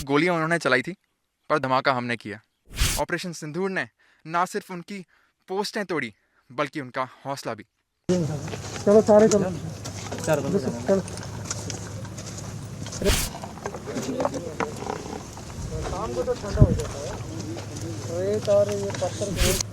गोलियां उन्होंने चलाई थी, पर धमाका हमने किया। ऑपरेशन सिंदूर ने ना सिर्फ उनकी पोस्टें तोड़ी, बल्कि उनका हौसला भी। चलो सारे चलो चार बंदे चलो। शाम को तो ठंडा हो जाता है, रेत और ये पत्थर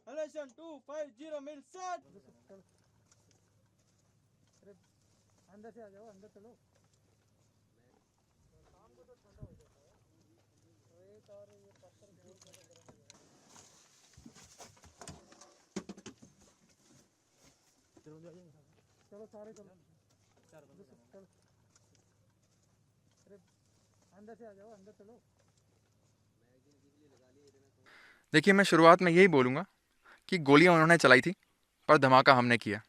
Elevation 250 mil set. अंदर से आ जाओ, अंदर चलो। शाम को तो ठंडा हो जाता है, रेत और ये पत्थर चलो सारे चलो चार बंदे चलो। अंदर से आ जाओ, अंदर चलो। देखिए, मैं शुरुआत में यही बोलूँगा कि गोलियां उन्होंने चलाई थी, पर धमाका हमने किया।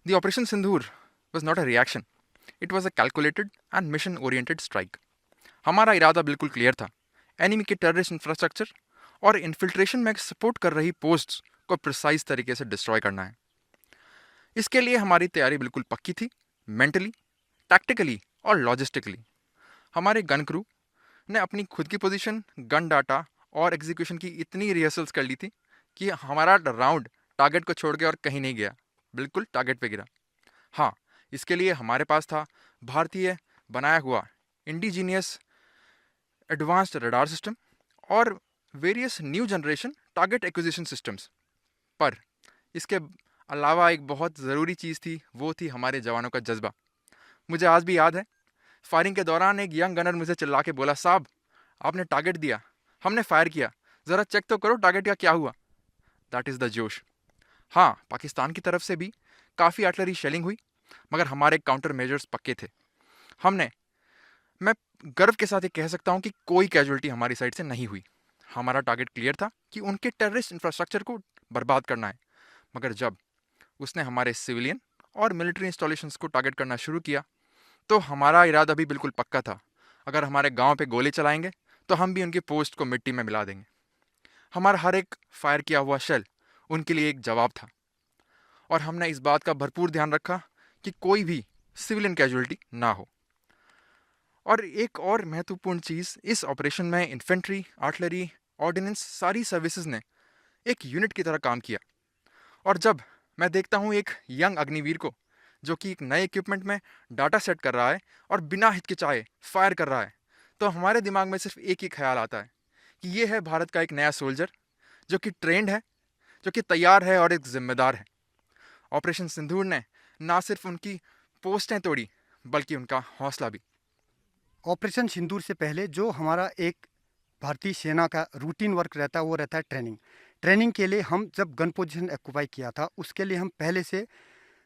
The operation Sindoor was not a reaction, it was a calculated and mission oriented strike. हमारा इरादा बिल्कुल क्लियर था, एनिमी के टेररिस्ट इंफ्रास्ट्रक्चर और इन्फिल्ट्रेशन में सपोर्ट कर रही पोस्ट्स को प्रिसाइज तरीके से डिस्ट्रॉय करना है। इसके लिए हमारी तैयारी बिल्कुल पक्की थी, मेंटली, टैक्टिकली और लॉजिस्टिकली। हमारे गन क्रू ने अपनी खुद की पोजीशन, गन डाटा और एग्जीक्यूशन की इतनी रिहर्सल्स कर ली थी कि हमारा राउंड टारगेट को छोड़ के और कहीं नहीं गया, बिल्कुल टारगेट पे गिरा। हाँ, इसके लिए हमारे पास था भारतीय बनाया हुआ इंडिजीनियस एडवांस्ड रडार सिस्टम और various new generation target acquisition systems. पर इसके अलावा एक बहुत ज़रूरी चीज़ थी, वो थी हमारे जवानों का जज्बा। मुझे आज भी याद है, फायरिंग के दौरान एक यंग गनर मुझे चिल्ला के बोला, साहब आपने टारगेट दिया, हमने फायर किया, ज़रा चेक तो करो टारगेट का क्या हुआ। दैट इज़ द जोश। हाँ, पाकिस्तान की तरफ से भी काफ़ी आर्टिलरी शेलिंग हुई, मगर हमारे काउंटर मेजर्स पक्के थे। मैं गर्व के साथ ये कह सकता हूँ कि कोई कैजुअलिटी हमारी साइड से नहीं हुई। हमारा टारगेट क्लियर था कि उनके टेररिस्ट इंफ्रास्ट्रक्चर को बर्बाद करना है। मगर जब उसने हमारे सिविलियन और मिलिट्री इंस्टॉलेशंस को टारगेट करना शुरू किया, तो हमारा इरादा भी बिल्कुल पक्का था, अगर हमारे गांव पे गोली चलाएंगे तो हम भी उनकी पोस्ट को मिट्टी में मिला देंगे। हमारा हर एक फायर किया हुआ शेल उनके लिए एक जवाब था, और हमने इस बात का भरपूर ध्यान रखा कि कोई भी सिविलियन कैजुअलिटी ना हो। और एक और महत्वपूर्ण चीज़, इस ऑपरेशन में इन्फेंट्री, आर्टिलरी, ऑर्डिनेंस, सारी सर्विसेज ने एक यूनिट की तरह काम किया। और जब मैं देखता हूँ एक यंग अग्निवीर को जो कि एक नए इक्विपमेंट में डाटा सेट कर रहा है और बिना हिचकिचाए फायर कर रहा है, तो हमारे दिमाग में सिर्फ एक ही ख्याल आता है कि ये है भारत का एक नया सोल्जर जो कि ट्रेंड है, जो कि तैयार है और एक जिम्मेदार है। ऑपरेशन सिंदूर ने ना सिर्फ उनकी पोस्टें तोड़ी, बल्कि उनका हौसला भी। ऑपरेशन सिंदूर से पहले जो हमारा एक भारतीय सेना का रूटीन वर्क रहता है वो रहता है ट्रेनिंग के लिए हम जब गन पोजीशन ऑक्यूपाई किया था उसके लिए हम पहले से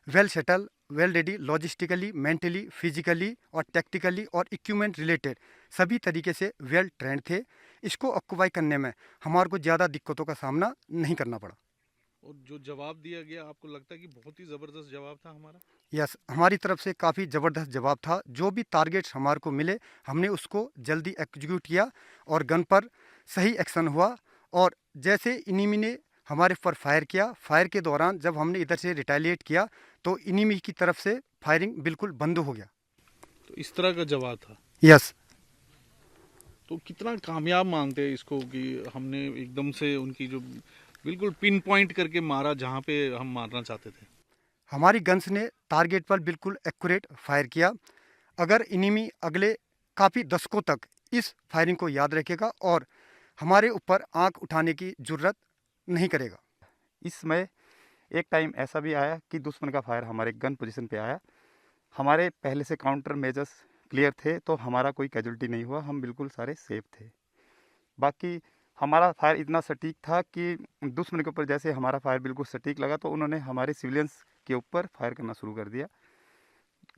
well settle, well ready, logistically, mentally, physically और टैक्टिकली और इक्विपमेंट रिलेटेड सभी तरीके से वेल ट्रेंड थे। इसको ऑक्यूपाई करने में हमारे को ज़्यादा दिक्कतों का सामना नहीं करना पड़ा। और जो जवाब दिया गया, आपको लगता है कि बहुत ही ज़बरदस्त जवाब था हमारा? यस, हमारी तरफ से काफ़ी ज़बरदस्त जवाब था। जो भी टारगेट्स हमारे को मिले हमने उसको जल्दी एग्जीक्यूट किया और गन पर सही एक्शन हुआ। और जैसे इनिमी ने हमारे पर फायर किया, फायर के दौरान जब हमने इधर से रिटेलिएट किया तो इनिमी की तरफ से फायरिंग बिल्कुल बंद हो गया। तो इस तरह का जवाब था। यस। तो कितना कामयाब मानते हैं इसको कि हमने एकदम से उनकी जो बिल्कुल पिन पॉइंट करके मारा जहाँ पे हम मारना चाहते थे? हमारी गन्स ने टारगेट पर बिल्कुल एक्यूरेट फायर किया। अगर इनिमी अगले काफ़ी दशकों तक इस फायरिंग को याद रखेगा और हमारे ऊपर आंख उठाने की जरूरत नहीं करेगा। इसमें एक टाइम ऐसा भी आया कि दुश्मन का फायर हमारे गन पोजीशन पे आया। हमारे पहले से काउंटर मेजर्स क्लियर थे, तो हमारा कोई कैजुअल्टी नहीं हुआ, हम बिल्कुल सारे सेफ थे। बाकी हमारा फायर इतना सटीक था कि दुश्मन के ऊपर जैसे हमारा फायर बिल्कुल सटीक लगा, तो उन्होंने हमारे सिविलियंस के ऊपर फायर करना शुरू कर दिया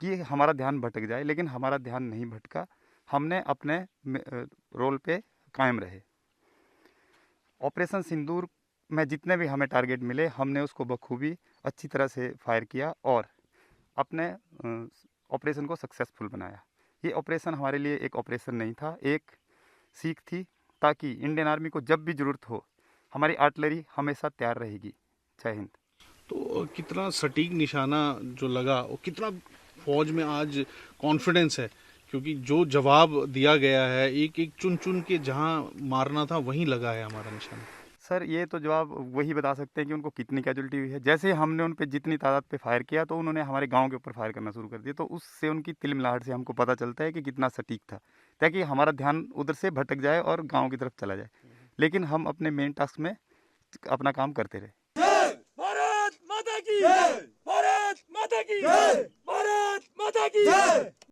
कि हमारा ध्यान भटक जाए, लेकिन हमारा ध्यान नहीं भटका। हमने अपने रोल पे कायम रहे। ऑपरेशन सिंदूर में जितने भी हमें टारगेट मिले, हमने उसको बखूबी अच्छी तरह से फायर किया और अपने ऑपरेशन को सक्सेसफुल बनाया। ये ऑपरेशन हमारे लिए एक ऑपरेशन नहीं था, एक सीख थी, ताकि इंडियन आर्मी को जब भी ज़रूरत हो हमारी आर्टिलरी हमेशा तैयार रहेगी। जय हिंद। तो कितना सटीक निशाना जो लगा, और कितना फौज में आज कॉन्फिडेंस है, क्योंकि जो जवाब दिया गया है एक एक चुन चुन के जहां मारना था वहीं लगा है हमारा निशाना। सर ये तो जवाब वही बता सकते हैं कि उनको कितनी कैजुअल्टी हुई है। जैसे हमने उन पे जितनी तादाद पे फायर किया, तो उन्होंने हमारे गांव के ऊपर फायर करना शुरू कर दिया, तो उससे उनकी तिलमिलाहट से हमको पता चलता है कि कितना सटीक था, ताकि हमारा ध्यान उधर से भटक जाए और गांव की तरफ चला जाए। लेकिन हम अपने मेन टास्क में अपना काम करते रहे। भारत माता की